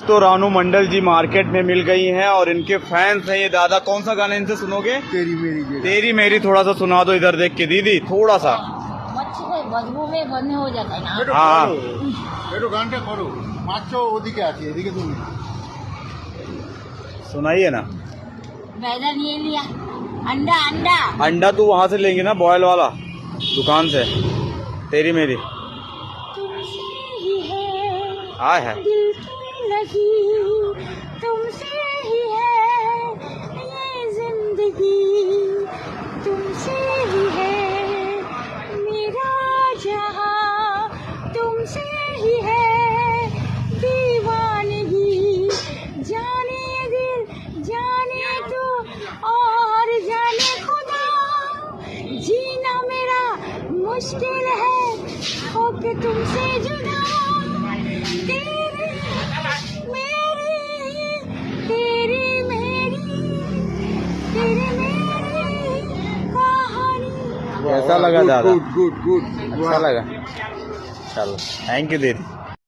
तो रानू मंडल जी मार्केट में मिल गई हैं और इनके फैंस हैं ये दादा। कौन सा गाना इनसे सुनोगे? तेरी मेरी तेरी मेरी थोड़ा सा सुना दो इधर देख के दीदी, थोड़ा सा। मच्छी को बदबू में बंद हो जाता है ना। हाँ একটু গানটা করো, মাছ ওদিকে আছে, এদিকে তুমি सुनाइए ना। बैगन ये लिया, अंडा अंडा अंडा तू वहां से लेंगे ना, बॉयल वाला दुकान से। तेरी मेरी तुमसे ही है आय है। दिल की लगी, तुमसे ही है ये जिंदगी, तुमसे ही है मेरा जहां, तुमसे ही है दीवानगी, जाने दिल जाने तू और जाने खुदा, जीना मेरा मुश्किल है होके तुमसे जुदा, तेरी मेरी तेरी मेरी तेरी मेरी कहानी। कैसा लगा दादा? गुड गुड गुड अच्छा लगा, चलो थैंक यू दीदी।